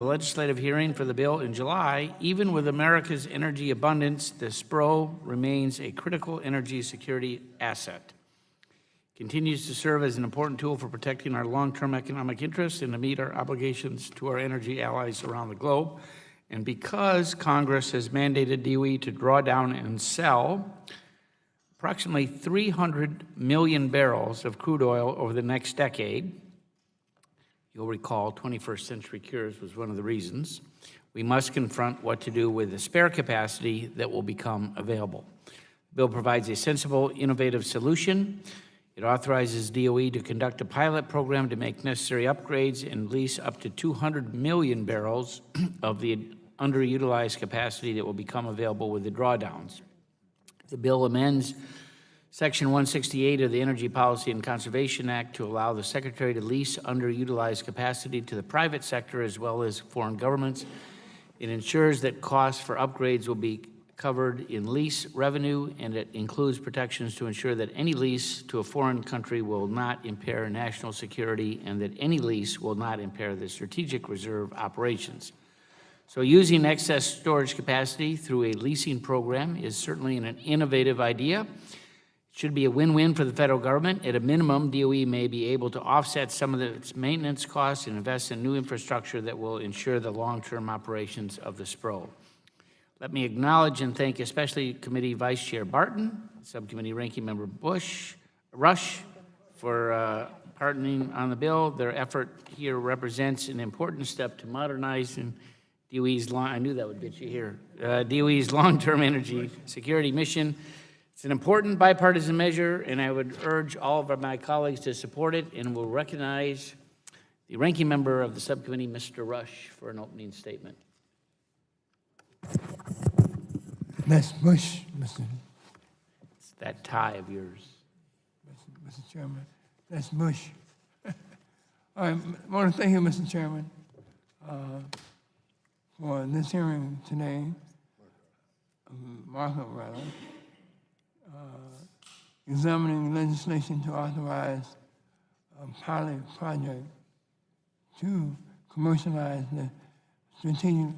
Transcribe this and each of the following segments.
The legislative hearing for the bill in July. Even with America's energy abundance, the SPRO remains a critical energy security asset. Continues to serve as an important tool for protecting our long-term economic interests and to meet our obligations to our energy allies around the globe. And because Congress has mandated DOE to draw down and sell approximately 300 million barrels of crude oil over the next decade, you'll recall 21st Century Cures was one of the reasons, we must confront what to do with the spare capacity that will become available. The bill provides a sensible, innovative solution. It authorizes DOE to conduct a pilot program to make necessary upgrades and lease up to 200 million barrels of the underutilized capacity that will become available with the drawdowns. The bill amends Section 168 of the Energy Policy and Conservation Act to allow the Secretary to lease underutilized capacity to the private sector as well as foreign governments. It ensures that costs for upgrades will be covered in lease revenue, and it includes protections to ensure that any lease to a foreign country will not impair national security and that any lease will not impair the strategic reserve operations. So using excess storage capacity through a leasing program is certainly an innovative idea. It should be a win-win for the federal government. At a minimum, DOE may be able to offset some of its maintenance costs and invest in new infrastructure that will ensure the long-term operations of the SPRO. Let me acknowledge and thank especially Committee Vice Chair Barton, Subcommittee Ranking Member Rush for partnering on the bill. Their effort here represents an important step to modernizing DOE's, I knew that would get you here, DOE's long-term energy security mission. It's an important bipartisan measure, and I would urge all of my colleagues to support it, and will recognize the ranking member of the subcommittee, Mr. Rush, for an opening statement. Ms. Bush, Mr. It's that tie of yours. Mr. Chairman, that's Bush. I want to thank you, Mr. Chairman, for this hearing today, markup rather, examining legislation to authorize a pilot project to commercialize the Strategic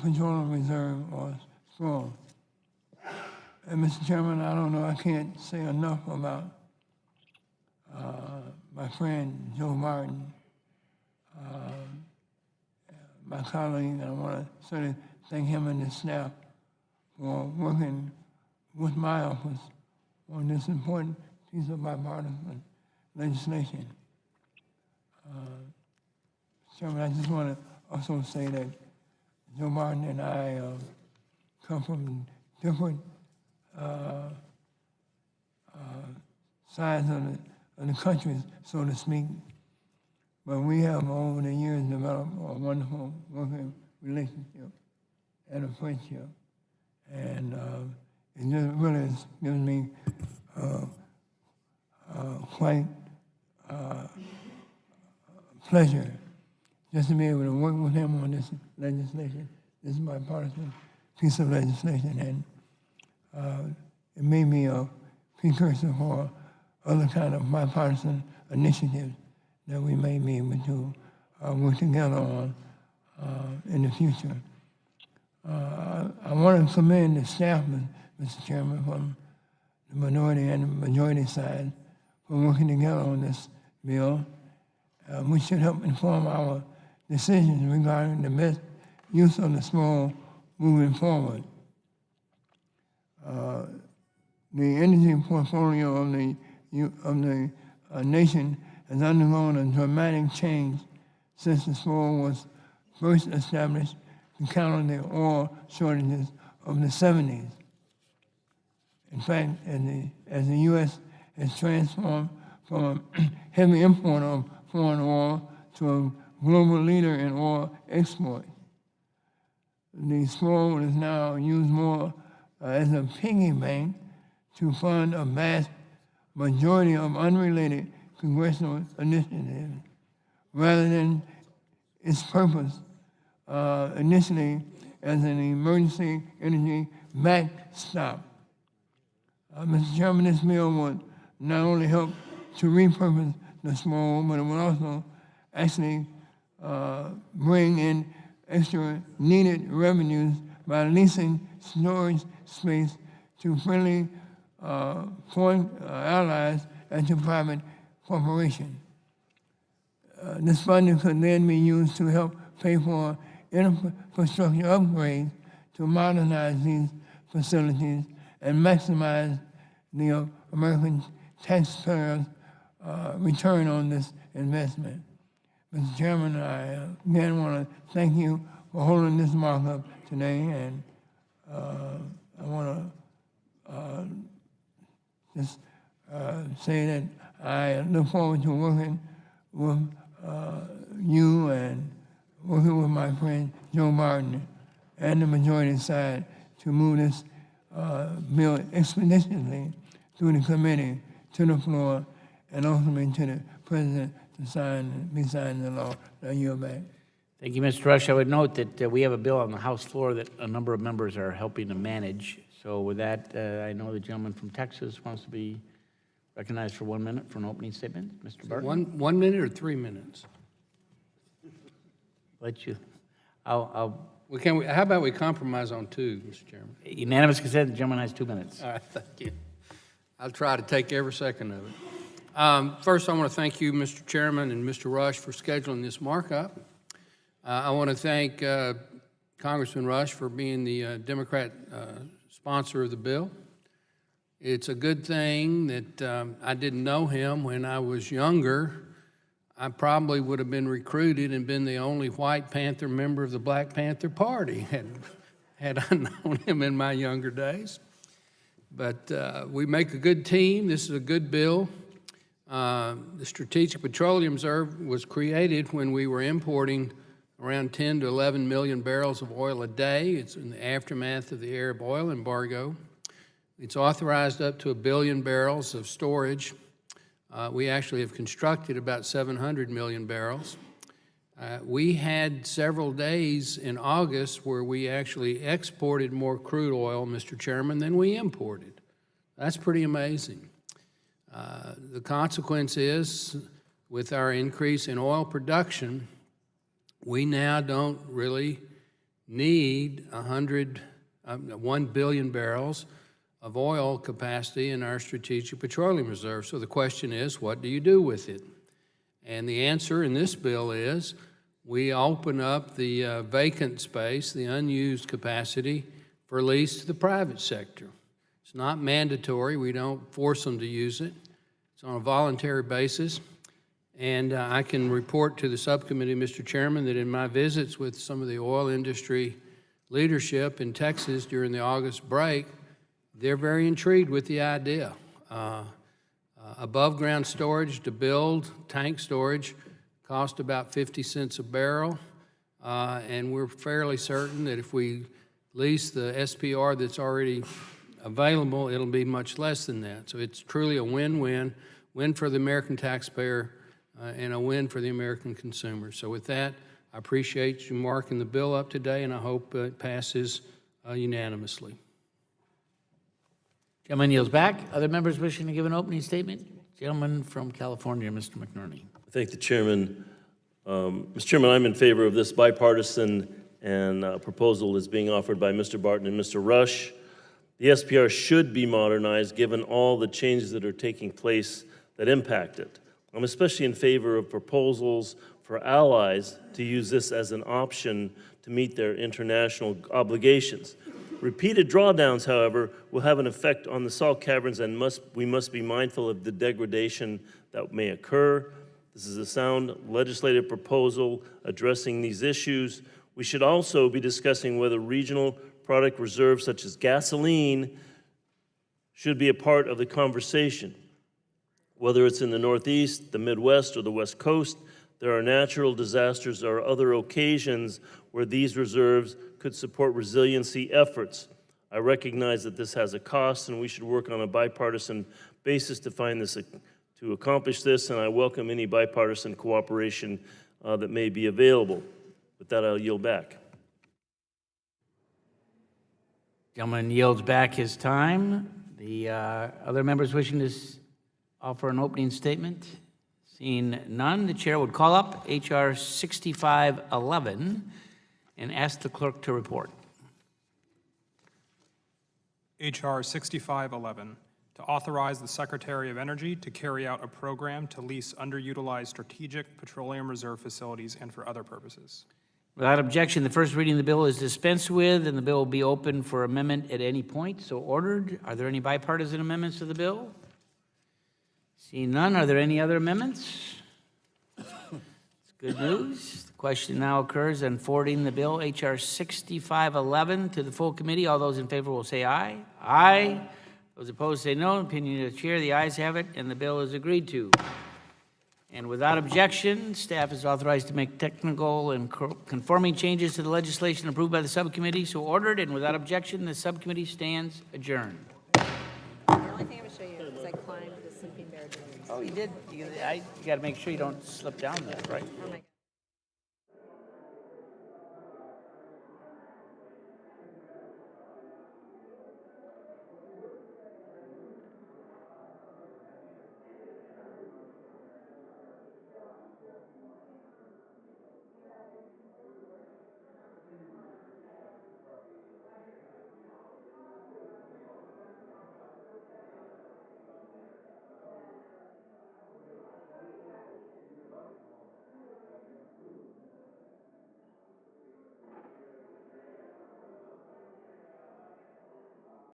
Petroleum Reserve, or SPRO. And Mr. Chairman, I don't know, I can't say enough about my friend Joe Martin, my colleague, and I want to certainly thank him and his staff for working with my office on this important piece of bipartisan legislation. Mr. Chairman, I just want to also say that Joe Martin and I come from different sides of the country, so to speak, but we have over the years developed a wonderful working relationship and a friendship, and it just really gives me quite pleasure just to be able to work with him on this legislation, this bipartisan piece of legislation, and it made me a precursor for other kind of bipartisan initiatives that we may be able to work together on in the future. I want to commend the staff, Mr. Chairman, from the minority and the majority side for working together on this bill, which should help inform our decisions regarding the best use of the SPRO moving forward. The energy portfolio of the nation has undergone a dramatic change since the SPRO was first established to counter the oil shortages of the 70s. In fact, as the U.S. has transformed from a heavy importer of foreign oil to a global leader in oil export, the SPRO is now used more as a piggy bank to fund a vast majority of unrelated congressional initiatives, rather than its purpose initially as an emergency energy backstop. Mr. Chairman, this bill would not only help to repurpose the SPRO, but it would also actually bring in extra needed revenues by leasing storage space to friendly foreign allies and to private corporations. This funding could then be used to help pay for infrastructure upgrades to modernize these facilities and maximize the American taxpayers' return on this investment. Mr. Chairman, I again want to thank you for holding this markup today, and I want to just say that I look forward to working with you and working with my friend Joe Martin and the majority side to move this bill expeditiously through the committee to the floor and ultimately to the president to be signing the law. I yield back. Thank you, Mr. Rush. I would note that we have a bill on the House floor that a number of members are helping to manage. So with that, I know the gentleman from Texas wants to be recognized for 1 minute for an opening statement. Mr. Barton? 1 minute or 3 minutes? Let you. I'll How about we compromise on 2, Mr. Chairman? unanimous consent. The gentleman has 2 minutes. All right, thank you. I'll try to take every second of it. First, I want to thank you, Mr. Chairman, and Mr. Rush for scheduling this markup. I want to thank Congressman Rush for being the Democrat sponsor of the bill. It's a good thing that I didn't know him when I was younger. I probably would have been recruited and been the only white Panther member of the Black Panther Party had I known him in my younger days. But we make a good team. This is a good bill. The Strategic Petroleum Reserve was created when we were importing around 10 to 11 million barrels of oil a day. It's in the aftermath of the Arab oil embargo. It's authorized up to 1 billion barrels of storage. We actually have constructed about 700 million barrels. We had several days in August where we actually exported more crude oil, Mr. Chairman, than we imported. That's pretty amazing. The consequence is, with our increase in oil production, we now don't really need 1 billion barrels of oil capacity in our Strategic Petroleum Reserve. So the question is, what do you do with it? And the answer in this bill is we open up the vacant space, the unused capacity, for lease to the private sector. It's not mandatory. We don't force them to use it. It's on a voluntary basis. And I can report to the subcommittee, Mr. Chairman, that in my visits with some of the oil industry leadership in Texas during the August break, they're very intrigued with the idea. Above ground storage to build, tank storage, cost about 50 cents a barrel. And we're fairly certain that if we lease the SPR that's already available, it'll be much less than that. So it's truly a win-win, win for the American taxpayer and a win for the American consumer. So with that, I appreciate you marking the bill up today, and I hope it passes unanimously. Gentleman yields back. Other members wishing to give an opening statement? Gentleman from California, Mr. McNerney. I thank the chairman. Mr. Chairman, I'm in favor of this bipartisan and proposal that's being offered by Mr. Barton and Mr. Rush. The SPR should be modernized given all the changes that are taking place that impact it. I'm especially in favor of proposals for allies to use this as an option to meet their international obligations. Repeated drawdowns, however, will have an effect on the salt caverns, and we must be mindful of the degradation that may occur. This is a sound legislative proposal addressing these issues. We should also be discussing whether regional product reserves such as gasoline should be a part of the conversation. Whether it's in the Northeast, the Midwest, or the West Coast, there are natural disasters or other occasions where these reserves could support resiliency efforts. I recognize that this has a cost, and we should work on a bipartisan basis to accomplish this, and I welcome any bipartisan cooperation that may be available. With that, I'll yield back. Gentleman yields back his time. The other members wishing to offer an opening statement? Seeing none, the chair would call up H.R. 6511 and ask the clerk to report. H.R. 6511, to authorize the Secretary of Energy to carry out a program to lease underutilized strategic petroleum reserve facilities and for other purposes. Without objection, the first reading of the bill is dispensed with, and the bill will be open for amendment at any point, so ordered. Are there any bipartisan amendments to the bill? Seeing none, are there any other amendments? It's good news. The question now occurs on forwarding the bill, H.R. 6511, to the full committee. All those in favor will say aye. Aye. Those opposed say no. Opinion of the chair, the ayes have it, and the bill is agreed to. And without objection, staff is authorized to make technical and conforming changes to the legislation approved by the subcommittee, so ordered, and without objection, the subcommittee stands adjourned. The only thing I'm going to show you is I climbed the sleeping bear. Oh, you did? You got to make sure you don't slip down there, right? Oh my God.